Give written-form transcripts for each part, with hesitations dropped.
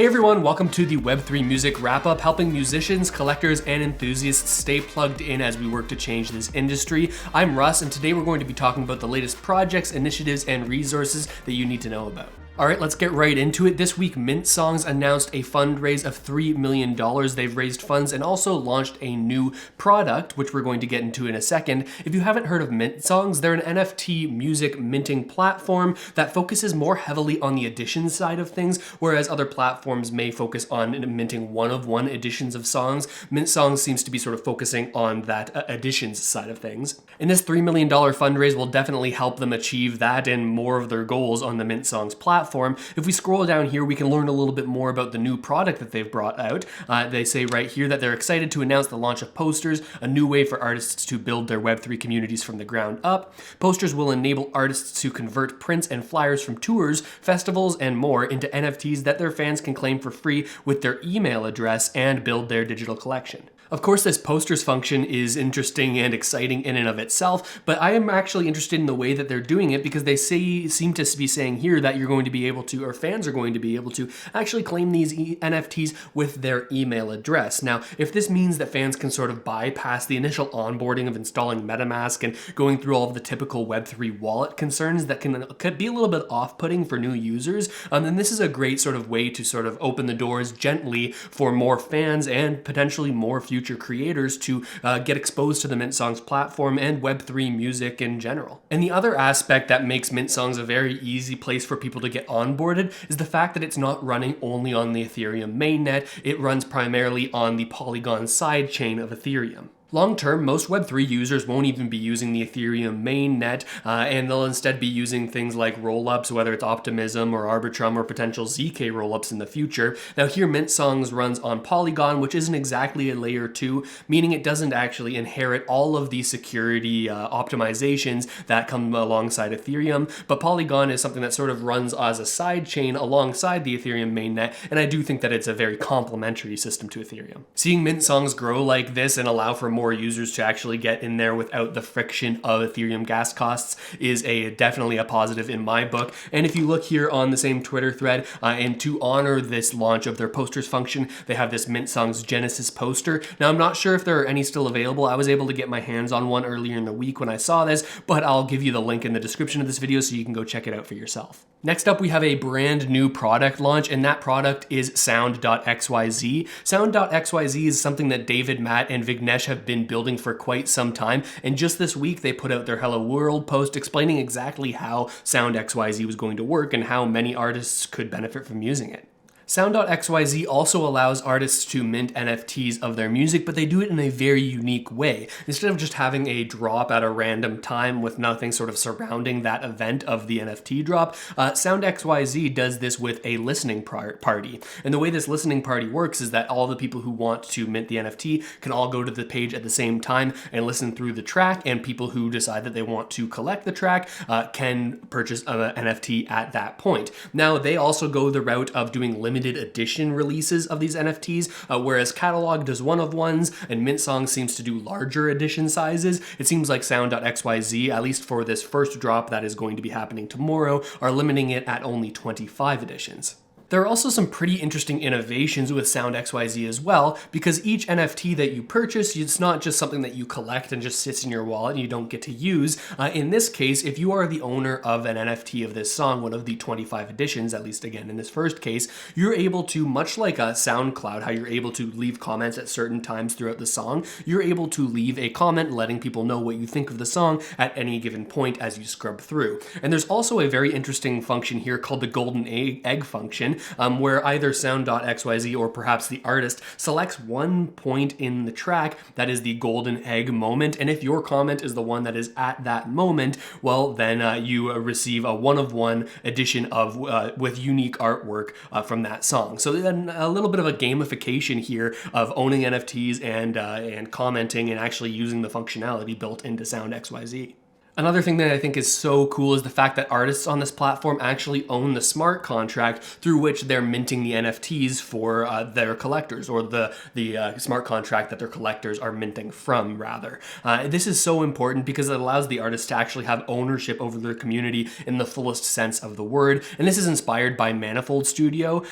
Hey everyone, welcome to the Web3 Music Wrap-Up, helping musicians, collectors, and enthusiasts stay plugged in as we work to change this industry. I'm Russ, and today we're going to be talking about the latest projects, initiatives, and resources that you need to know about. Alright, let's get right into it. This week, Mint Songs announced a fundraise of $3 million. They've raised funds and also launched a new product, which we're going to get into in a second. If you haven't heard of Mint Songs, they're an NFT music minting platform that focuses more heavily on the editions side of things, whereas other platforms may focus on minting one-of-one editions of songs. Mint Songs seems to be sort of focusing on that editions side of things. And this $3 million fundraise will definitely help them achieve that and more of their goals on the Mint Songs platform. If we scroll down here, we can learn a little bit more about the new product that they've brought out. They say right here that they're excited to announce the launch of Posters, a new way for artists to build their Web3 communities from the ground up. Posters will enable artists to convert prints and flyers from tours, festivals, and more into NFTs that their fans can claim for free with their email address and build their digital collection. Of course, this posters function is interesting and exciting in and of itself, but I am actually interested in the way that they're doing it because they seem to be saying here that you're going to be able to, or fans are going to be able to, actually claim these NFTs with their email address. Now, if this means that fans can sort of bypass the initial onboarding of installing MetaMask and going through all of the typical Web3 wallet concerns that could be a little bit off-putting for new users, then this is a great sort of way to sort of open the doors gently for more fans and potentially more future creators to get exposed to the Mint Songs platform and Web3 music in general. And the other aspect that makes Mint Songs a very easy place for people to get onboarded is the fact that it's not running only on the Ethereum mainnet, it runs primarily on the Polygon sidechain of Ethereum. Long term, most Web3 users won't even be using the Ethereum mainnet, and they'll instead be using things like rollups, whether it's Optimism or Arbitrum or potential ZK rollups in the future. Now here, Mint Songs runs on Polygon, which isn't exactly a layer 2, meaning it doesn't actually inherit all of the security optimizations that come alongside Ethereum, but Polygon is something that sort of runs as a side chain alongside the Ethereum mainnet, and I do think that it's a very complementary system to Ethereum. Seeing Mint Songs grow like this and allow for more users to actually get in there without the friction of Ethereum gas costs is definitely a positive in my book. And if you look here on the same Twitter thread, and to honor this launch of their posters function, they have this Mint Songs Genesis poster. Now, I'm not sure if there are any still available. I was able to get my hands on one earlier in the week when I saw this, but I'll give you the link in the description of this video so you can go check it out for yourself. Next up, we have a brand new product launch, and that product is Sound.xyz. Sound.xyz is something that David, Matt, and Vignesh have been building for quite some time, and just this week they put out their Hello World post explaining exactly how Sound.xyz was going to work and how many artists could benefit from using it. Sound.xyz also allows artists to mint NFTs of their music, but they do it in a very unique way. Instead of just having a drop at a random time with nothing sort of surrounding that event of the NFT drop, Sound.xyz does this with a listening party. And the way this listening party works is that all the people who want to mint the NFT can all go to the page at the same time and listen through the track, and people who decide that they want to collect the track can purchase an NFT at that point. Now, they also go the route of doing limited edition releases of these NFTs, whereas Catalog does one-of-ones and Mint Songs seems to do larger edition sizes. It seems like Sound.xyz, at least for this first drop that is going to be happening tomorrow, are limiting it at only 25 editions. There are also some pretty interesting innovations with Sound.xyz as well, because each NFT that you purchase, it's not just something that you collect and just sits in your wallet and you don't get to use. In this case, if you are the owner of an NFT of this song, one of the 25 editions, at least again in this first case, you're able to, much like a SoundCloud, how you're able to leave comments at certain times throughout the song, you're able to leave a comment letting people know what you think of the song at any given point as you scrub through. And there's also a very interesting function here called the golden egg function, where either Sound.xyz or perhaps the artist selects one point in the track that is the golden egg moment, and if your comment is the one that is at that moment, well then you receive a one-of-one edition of with unique artwork from that song. So then a little bit of a gamification here of owning NFTs and commenting and actually using the functionality built into Sound.xyz. Another thing that I think is so cool is the fact that artists on this platform actually own the smart contract through which they're minting the NFTs for their collectors, or the smart contract that their collectors are minting from, rather. This is so important because it allows the artists to actually have ownership over their community in the fullest sense of the word. And this is inspired by Manifold Studio.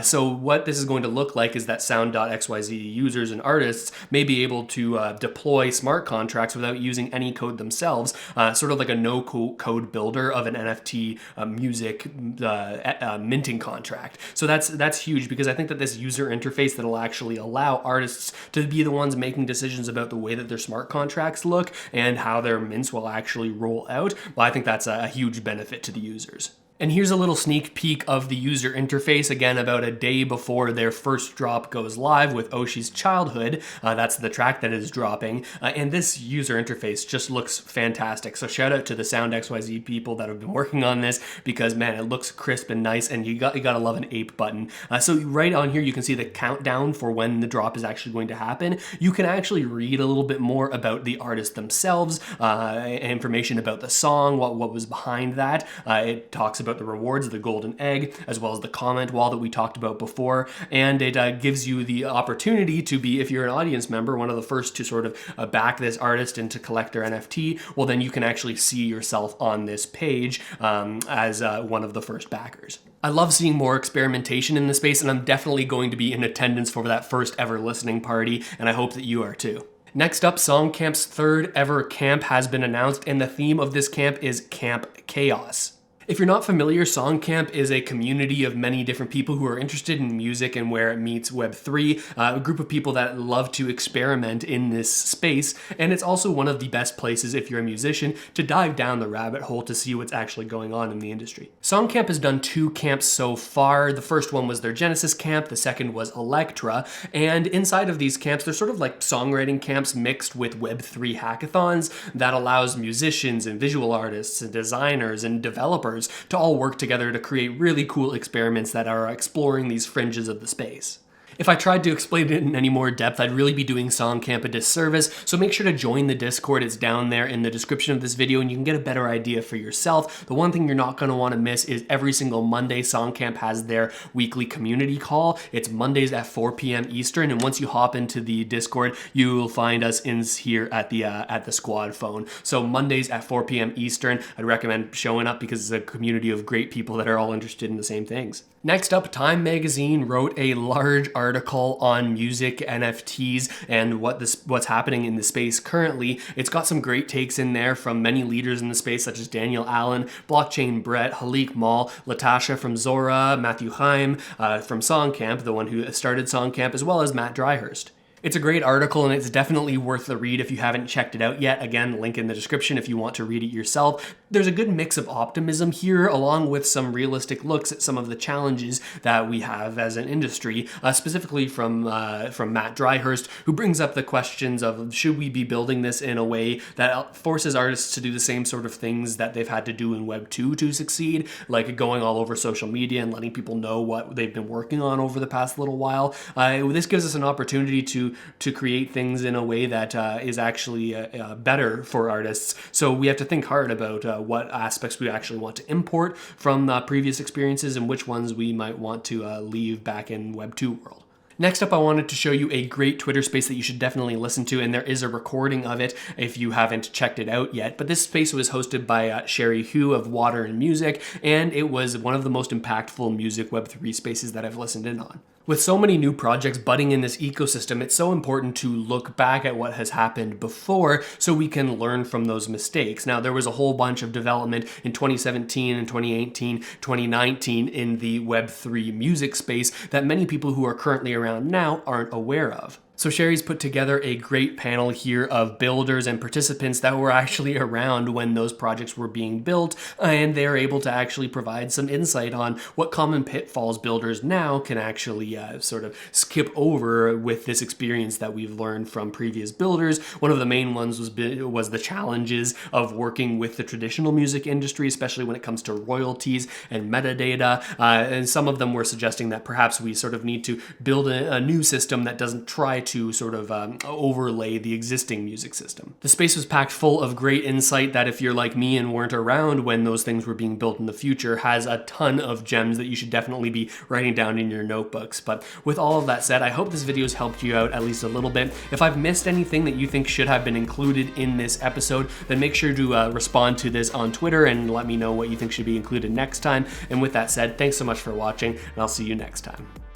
So what this is going to look like is that Sound.xyz users and artists may be able to deploy smart contracts without using any code themselves. Sort of like a no-code builder of an NFT music minting contract. So that's huge, because I think that this user interface that will actually allow artists to be the ones making decisions about the way that their smart contracts look and how their mints will actually roll out, well, I think that's a huge benefit to the users. And here's a little sneak peek of the user interface, again, about a day before their first drop goes live with Oshi's Childhood. That's the track that is dropping. And this user interface just looks fantastic. So shout out to the Sound.xyz people that have been working on this, because, man, it looks crisp and nice, and you gotta love an ape button. So right on here, you can see the countdown for when the drop is actually going to happen. You can actually read a little bit more about the artist themselves, information about the song, what was behind that. It talks about the rewards, the golden egg, as well as the comment wall that we talked about before. And it gives you the opportunity to be, if you're an audience member, one of the first to sort of back this artist and to collect their NFT. Well, then you can actually see yourself on this page as one of the first backers. I love seeing more experimentation in the space, and I'm definitely going to be in attendance for that first ever listening party, and I hope that you are too. Next up, Songcamp's third ever camp has been announced, and the theme of this camp is Camp Chaos. If you're not familiar, Songcamp is a community of many different people who are interested in music and where it meets Web3, a group of people that love to experiment in this space, and it's also one of the best places, if you're a musician, to dive down the rabbit hole to see what's actually going on in the industry. Songcamp has done 2 camps so far. The first one was their Genesis camp, the second was Electra, and inside of these camps, they're sort of like songwriting camps mixed with Web3 hackathons that allows musicians and visual artists and designers and developers to all work together to create really cool experiments that are exploring these fringes of the space. If I tried to explain it in any more depth, I'd really be doing Songcamp a disservice, so make sure to join the Discord. It's down there in the description of this video, and you can get a better idea for yourself. The one thing you're not going to want to miss is every single Monday, Songcamp has their weekly community call. It's Mondays at 4 p.m. Eastern, and once you hop into the Discord, you will find us in here at the squad phone. So Mondays at 4 p.m. Eastern, I'd recommend showing up because it's a community of great people that are all interested in the same things. Next up, Time Magazine wrote a large article on music NFTs and what's happening in the space currently. It's got some great takes in there from many leaders in the space, such as Daniel Allen, Blockchain Brett, Halik Mal, Latasha from Zora, Matthew Heim from Songcamp, the one who started Songcamp, as well as Matt Dryhurst. It's a great article, and it's definitely worth the read if you haven't checked it out yet. Again, link in the description if you want to read it yourself. There's a good mix of optimism here, along with some realistic looks at some of the challenges that we have as an industry, specifically from Matt Dryhurst, who brings up the questions of, should we be building this in a way that forces artists to do the same sort of things that they've had to do in Web 2 to succeed, like going all over social media and letting people know what they've been working on over the past little while. This gives us an opportunity to create things in a way that is actually better for artists. So we have to think hard about what aspects we actually want to import from previous experiences and which ones we might want to leave back in Web 2 world. Next up, I wanted to show you a great Twitter space that you should definitely listen to, and there is a recording of it if you haven't checked it out yet. But this space was hosted by Sherry Hu of Water and Music, and it was one of the most impactful music Web3 spaces that I've listened in on. With so many new projects budding in this ecosystem, it's so important to look back at what has happened before so we can learn from those mistakes. Now, there was a whole bunch of development in 2017 and 2018, 2019 in the Web3 music space that many people who are currently around now aren't aware of. So Sherry's put together a great panel here of builders and participants that were actually around when those projects were being built, and they're able to actually provide some insight on what common pitfalls builders now can actually sort of skip over with this experience that we've learned from previous builders. One of the main ones was the challenges of working with the traditional music industry, especially when it comes to royalties and metadata, and some of them were suggesting that perhaps we sort of need to build a new system that doesn't try to sort of overlay the existing music system. The space was packed full of great insight that, if you're like me and weren't around when those things were being built in the future, has a ton of gems that you should definitely be writing down in your notebooks. But with all of that said, I hope this video has helped you out at least a little bit. If I've missed anything that you think should have been included in this episode, then make sure to respond to this on Twitter and let me know what you think should be included next time. And with that said, thanks so much for watching, and I'll see you next time.